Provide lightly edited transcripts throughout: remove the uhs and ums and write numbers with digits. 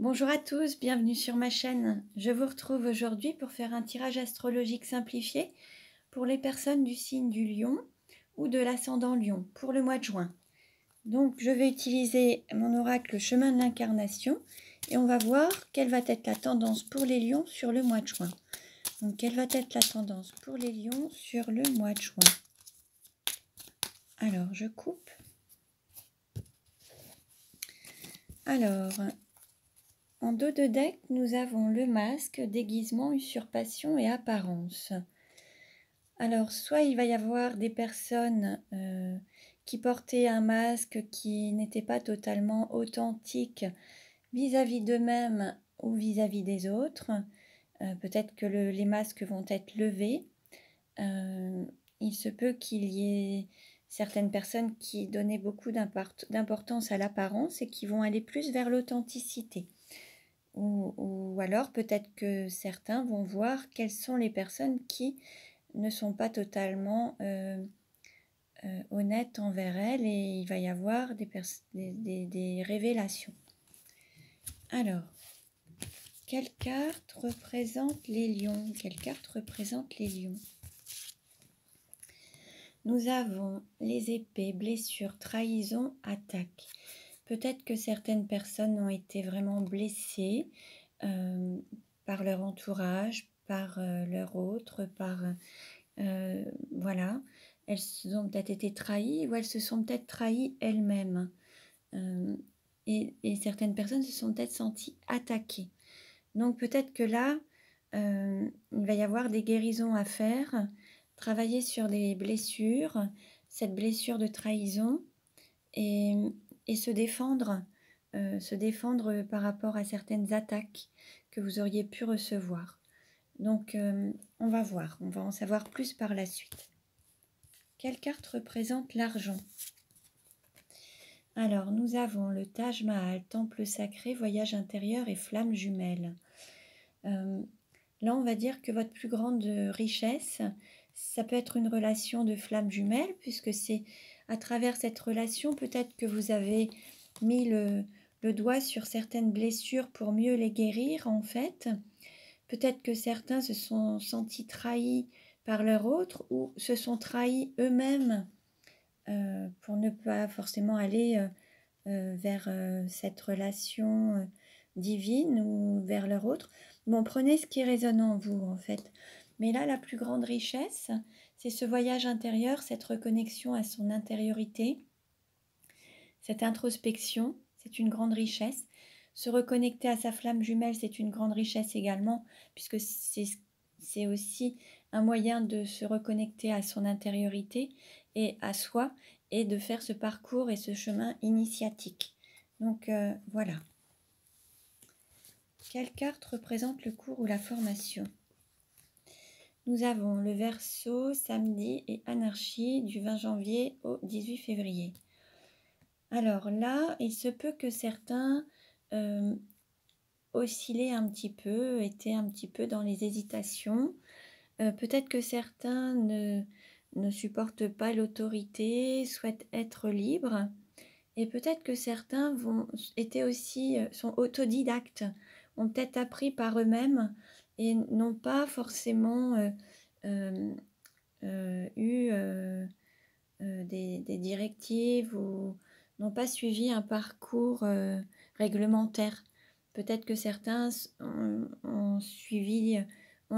Bonjour à tous, bienvenue sur ma chaîne. Je vous retrouve aujourd'hui pour faire un tirage astrologique simplifié pour les personnes du signe du Lion ou de l'ascendant Lion pour le mois de juin. Donc je vais utiliser mon oracle chemin de l'incarnation et on va voir quelle va être la tendance pour les lions sur le mois de juin. Donc quelle va être la tendance pour les lions sur le mois de juin. Alors je coupe. Alors, en dos de deck, nous avons le masque, déguisement, usurpation et apparence. Alors, soit il va y avoir des personnes qui portaient un masque qui n'était pas totalement authentique vis-à-vis d'eux-mêmes ou vis-à-vis des autres. Peut-être que les masques vont être levés. Il se peut qu'il y ait certaines personnes qui donnaient beaucoup d'importance à l'apparence et qui vont aller plus vers l'authenticité. Ou alors peut-être que certains vont voir quelles sont les personnes qui ne sont pas totalement honnêtes envers elles et il va y avoir des révélations. Alors, quelle carte représente les lions? Quelle carte représente les lions? Nous avons les épées, blessures, trahison, attaque. Peut-être que certaines personnes ont été vraiment blessées par leur entourage, par leur autre, par... voilà, elles ont peut-être été trahies ou elles se sont peut-être trahies elles-mêmes. Et certaines personnes se sont peut-être senties attaquées. Donc peut-être que là, il va y avoir des guérisons à faire, travailler sur des blessures, cette blessure de trahison et se défendre par rapport à certaines attaques que vous auriez pu recevoir. Donc, on va voir, on va en savoir plus par la suite. Quelle carte représente l'argent? Alors, nous avons le Taj Mahal, temple sacré, voyage intérieur et flamme jumelle. Là, on va dire que votre plus grande richesse, ça peut être une relation de flamme jumelle, puisque c'est à travers cette relation, peut-être que vous avez mis le doigt sur certaines blessures pour mieux les guérir, en fait. Peut-être que certains se sont sentis trahis par leur autre ou se sont trahis eux-mêmes pour ne pas forcément aller vers cette relation divine ou vers leur autre. Bon, prenez ce qui résonne en vous, en fait. Mais là, la plus grande richesse, c'est ce voyage intérieur, cette reconnexion à son intériorité, cette introspection, c'est une grande richesse. Se reconnecter à sa flamme jumelle, c'est une grande richesse également, puisque c'est aussi un moyen de se reconnecter à son intériorité et à soi, et de faire ce parcours et ce chemin initiatique. Donc voilà. Quelle carte représente le cours ou la formation? Nous avons le Verseau, samedi et anarchie du 20 janvier au 18 février. Alors là, il se peut que certains oscillaient un petit peu, étaient un petit peu dans les hésitations. Peut-être que certains ne supportent pas l'autorité, souhaitent être libres. Et peut-être que certains sont autodidactes, ont peut-être appris par eux-mêmes et n'ont pas forcément eu des directives ou n'ont pas suivi un parcours réglementaire. Peut-être que certains ont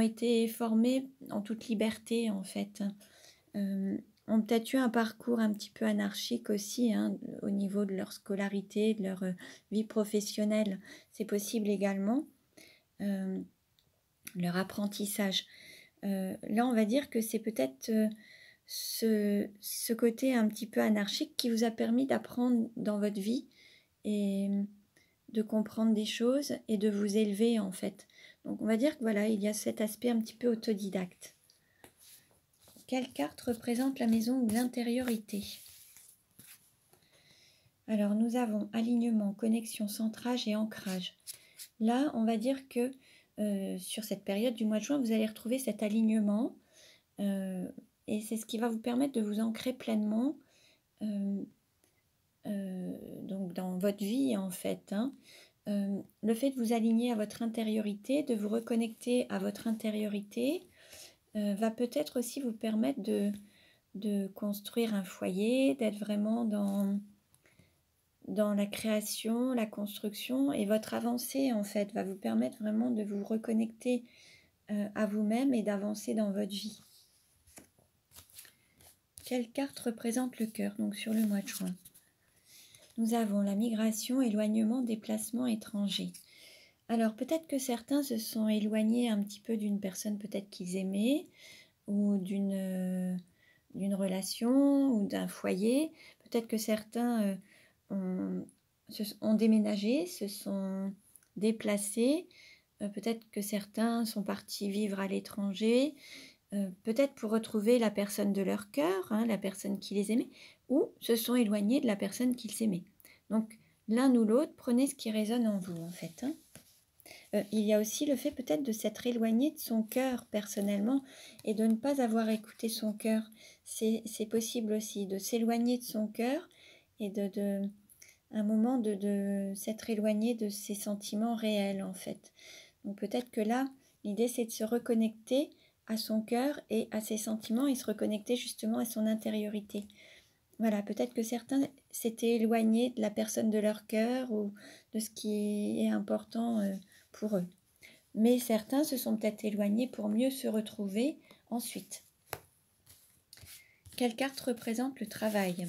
été formés en toute liberté en fait. Ont peut-être eu un parcours un petit peu anarchique aussi au niveau de leur scolarité, de leur vie professionnelle. C'est possible également, leur apprentissage. Là, on va dire que c'est peut-être ce côté un petit peu anarchique qui vous a permis d'apprendre dans votre vie et de comprendre des choses et de vous élever en fait. Donc on va dire que voilà, il y a cet aspect un petit peu autodidacte. Quelle carte représente la maison ou l'intériorité? Alors nous avons alignement, connexion, centrage et ancrage. Là, on va dire que sur cette période du mois de juin, vous allez retrouver cet alignement et c'est ce qui va vous permettre de vous ancrer pleinement donc dans votre vie en fait. Le fait de vous aligner à votre intériorité, de vous reconnecter à votre intériorité, va peut-être aussi vous permettre de construire un foyer, d'être vraiment dans la création, la construction, et votre avancée en fait va vous permettre vraiment de vous reconnecter à vous-même et d'avancer dans votre vie. Quelle carte représente le cœur donc sur le mois de juin? Nous avons la migration, éloignement, déplacement étranger. Alors peut-être que certains se sont éloignés un petit peu d'une personne peut-être qu'ils aimaient, ou d'une relation, ou d'un foyer. Peut-être que certains ont déménagé, se sont déplacés. Peut-être que certains sont partis vivre à l'étranger, peut-être pour retrouver la personne de leur cœur, hein, la personne qui les aimait, ou se sont éloignés de la personne qu'ils aimaient. Donc l'un ou l'autre, prenez ce qui résonne en vous en fait. Hein. Il y a aussi le fait peut-être de s'être éloigné de son cœur personnellement et de ne pas avoir écouté son cœur. C'est possible aussi de s'éloigner de son cœur et un moment de s'être éloigné de ses sentiments réels en fait. Donc peut-être que là, l'idée c'est de se reconnecter à son cœur et à ses sentiments et se reconnecter justement à son intériorité. Voilà, peut-être que certains s'étaient éloignés de la personne de leur cœur ou de ce qui est important pour eux. Mais certains se sont peut-être éloignés pour mieux se retrouver ensuite. Quelle carte représente le travail?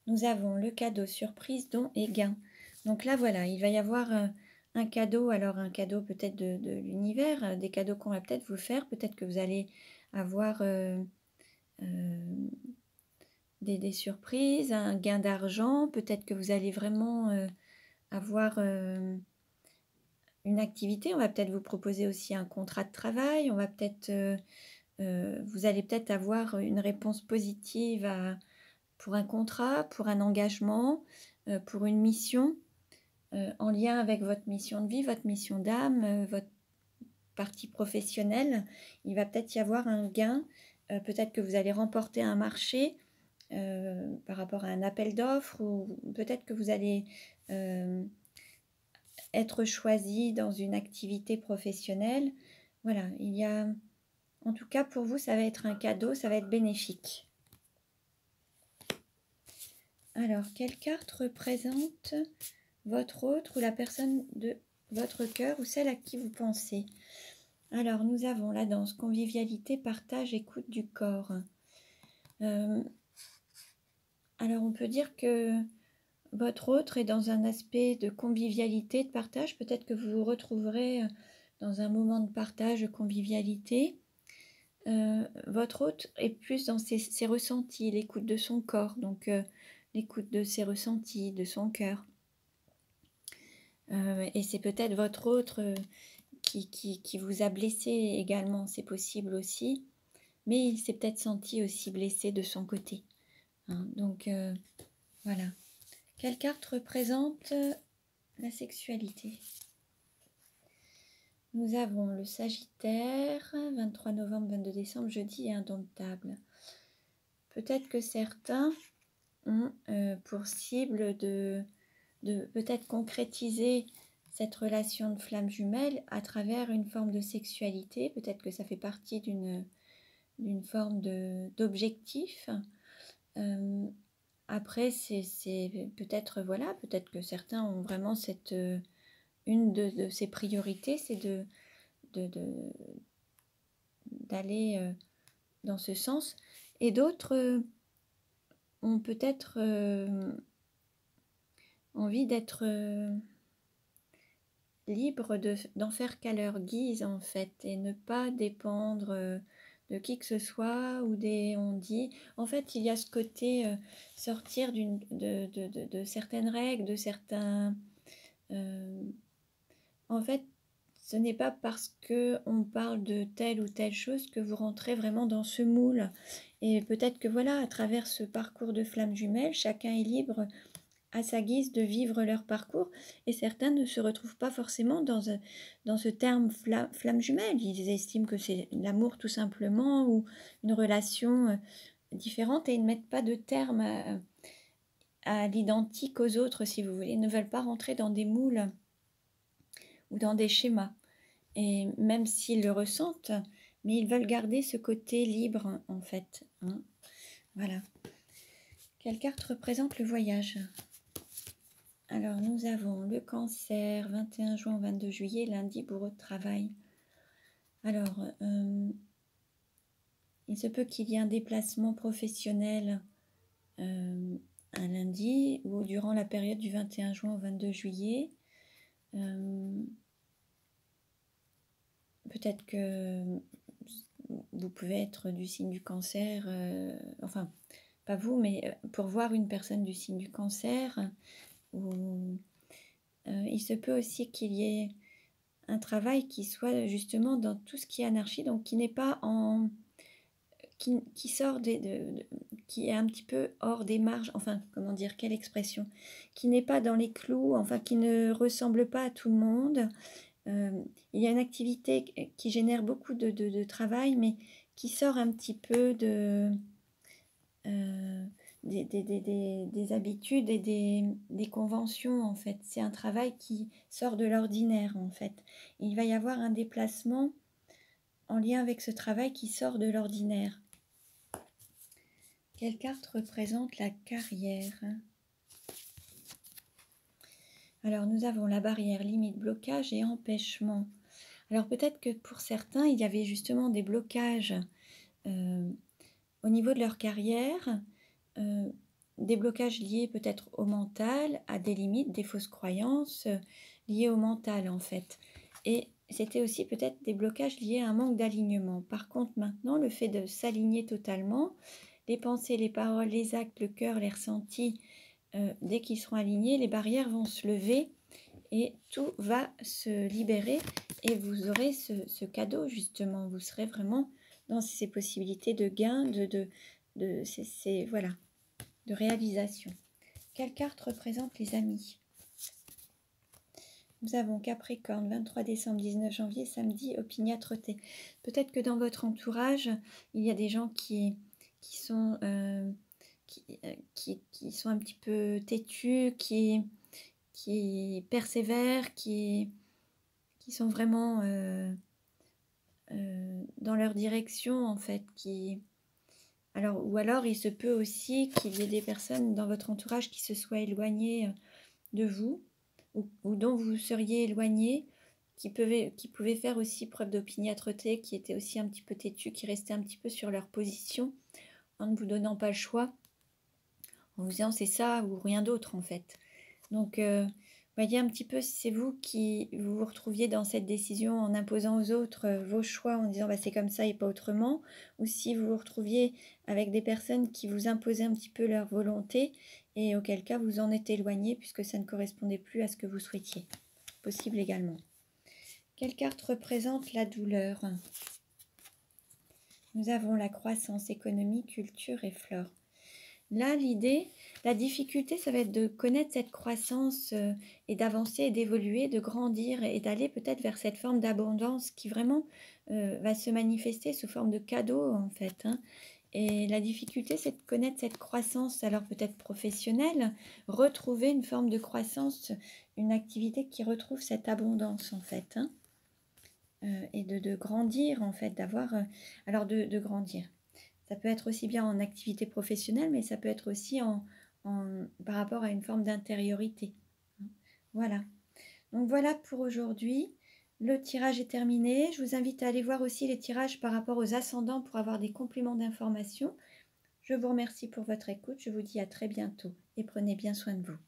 Nous avons le cadeau, surprise, don et gain. Donc là, voilà, il va y avoir un cadeau, alors un cadeau peut-être de l'univers, des cadeaux qu'on va peut-être vous faire, peut-être que vous allez avoir des surprises, un gain d'argent, peut-être que vous allez vraiment avoir une activité, on va peut-être vous proposer aussi un contrat de travail, on va peut-être, vous allez peut-être avoir une réponse positive pour un contrat, pour un engagement, pour une mission, en lien avec votre mission de vie, votre mission d'âme, votre partie professionnelle. Il va peut-être y avoir un gain, peut-être que vous allez remporter un marché par rapport à un appel d'offres, ou peut-être que vous allez être choisi dans une activité professionnelle. Voilà, il y a, en tout cas pour vous, ça va être un cadeau, ça va être bénéfique. Alors, quelle carte représente votre autre ou la personne de votre cœur ou celle à qui vous pensez? Alors, nous avons la danse, convivialité, partage, écoute du corps. Alors, on peut dire que votre autre est dans un aspect de convivialité, de partage. Peut-être que vous vous retrouverez dans un moment de partage, de convivialité. Votre hôte est plus dans ses ressentis, l'écoute de son corps, donc l'écoute de ses ressentis, de son cœur. Et c'est peut-être votre autre qui vous a blessé également, c'est possible aussi, mais il s'est peut-être senti aussi blessé de son côté. Hein, donc voilà. Quelle carte représente la sexualité? Nous avons le Sagittaire, 23 novembre, 22 décembre, jeudi et indomptable. Peut-être que certains ont pour cible de peut-être concrétiser cette relation de flamme jumelle à travers une forme de sexualité. Peut-être que ça fait partie d'une forme d'objectif. Après, c'est peut-être, voilà, peut-être que certains ont vraiment cette... une de ces priorités, c'est d'aller dans ce sens. Et d'autres ont peut-être envie d'être libres d'en faire qu'à leur guise, en fait, et ne pas dépendre de qui que ce soit ou des on-dit. En fait, il y a ce côté sortir de certaines règles, de certains... en fait, ce n'est pas parce qu'on parle de telle ou telle chose que vous rentrez vraiment dans ce moule. Et peut-être que voilà, à travers ce parcours de flamme jumelle, chacun est libre à sa guise de vivre leur parcours. Et certains ne se retrouvent pas forcément dans ce terme flamme jumelle. Ils estiment que c'est l'amour tout simplement ou une relation différente et ils ne mettent pas de terme à l'identique aux autres, si vous voulez. Ils ne veulent pas rentrer dans des moules ou dans des schémas. Et même s'ils le ressentent, mais ils veulent garder ce côté libre, en fait. Hein. Voilà. Quelle carte représente le voyage? Alors, nous avons le Cancer, 21 juin, 22 juillet, lundi, bourreau de travail. Alors, il se peut qu'il y ait un déplacement professionnel un lundi ou durant la période du 21 juin au 22 juillet. Peut-être que vous pouvez être du signe du Cancer, enfin, pas vous, mais pour voir une personne du signe du Cancer, ou il se peut aussi qu'il y ait un travail qui soit justement dans tout ce qui est anarchie, donc qui n'est pas en... qui sort qui est un petit peu hors des marges, enfin, comment dire, quelle expression, qui n'est pas dans les clous, enfin, qui ne ressemble pas à tout le monde. Il y a une activité qui génère beaucoup de travail, mais qui sort un petit peu des habitudes et des conventions, en fait. C'est un travail qui sort de l'ordinaire, en fait. Il va y avoir un déplacement en lien avec ce travail qui sort de l'ordinaire. Quelle carte représente la carrière? Alors, nous avons la barrière, limite, blocage et empêchement. Alors, peut-être que pour certains, il y avait justement des blocages au niveau de leur carrière, des blocages liés peut-être au mental, à des limites, des fausses croyances liées au mental, en fait. Et c'était aussi peut-être des blocages liés à un manque d'alignement. Par contre, maintenant, le fait de s'aligner totalement, les pensées, les paroles, les actes, le cœur, les ressentis, dès qu'ils seront alignés, les barrières vont se lever et tout va se libérer et vous aurez ce cadeau justement. Vous serez vraiment dans ces possibilités de gain, voilà, de réalisation. Quelle carte représente les amis? Nous avons Capricorne, 23 décembre, 19 janvier, samedi, opiniâtreté. Peut-être que dans votre entourage, il y a des gens qui sont un petit peu têtus, qui persévèrent, qui sont vraiment dans leur direction, en fait. Ou alors, il se peut aussi qu'il y ait des personnes dans votre entourage qui se soient éloignées de vous, ou dont vous seriez éloigné, qui pouvaient faire aussi preuve d'opiniâtreté, qui étaient aussi un petit peu têtus, qui restaient un petit peu sur leur position, en ne vous donnant pas le choix, en vous disant c'est ça ou rien d'autre, en fait. Donc, voyez un petit peu si c'est vous qui vous retrouviez dans cette décision en imposant aux autres vos choix en disant bah, c'est comme ça et pas autrement, ou si vous vous retrouviez avec des personnes qui vous imposaient un petit peu leur volonté et auquel cas vous en êtes éloigné puisque ça ne correspondait plus à ce que vous souhaitiez. Possible également. Quelle carte représente la douleur? Nous avons la croissance, économie, culture et flore. Là, la difficulté, ça va être de connaître cette croissance et d'avancer et d'évoluer, de grandir et d'aller peut-être vers cette forme d'abondance qui vraiment va se manifester sous forme de cadeau, en fait. Hein. Et la difficulté, c'est de connaître cette croissance, alors peut-être professionnelle, retrouver une forme de croissance, une activité qui retrouve cette abondance, en fait. Hein. Et de grandir, en fait, d'avoir... de grandir. Ça peut être aussi bien en activité professionnelle, mais ça peut être aussi par rapport à une forme d'intériorité. Voilà. Donc voilà pour aujourd'hui. Le tirage est terminé. Je vous invite à aller voir aussi les tirages par rapport aux ascendants pour avoir des compléments d'information. Je vous remercie pour votre écoute. Je vous dis à très bientôt et prenez bien soin de vous.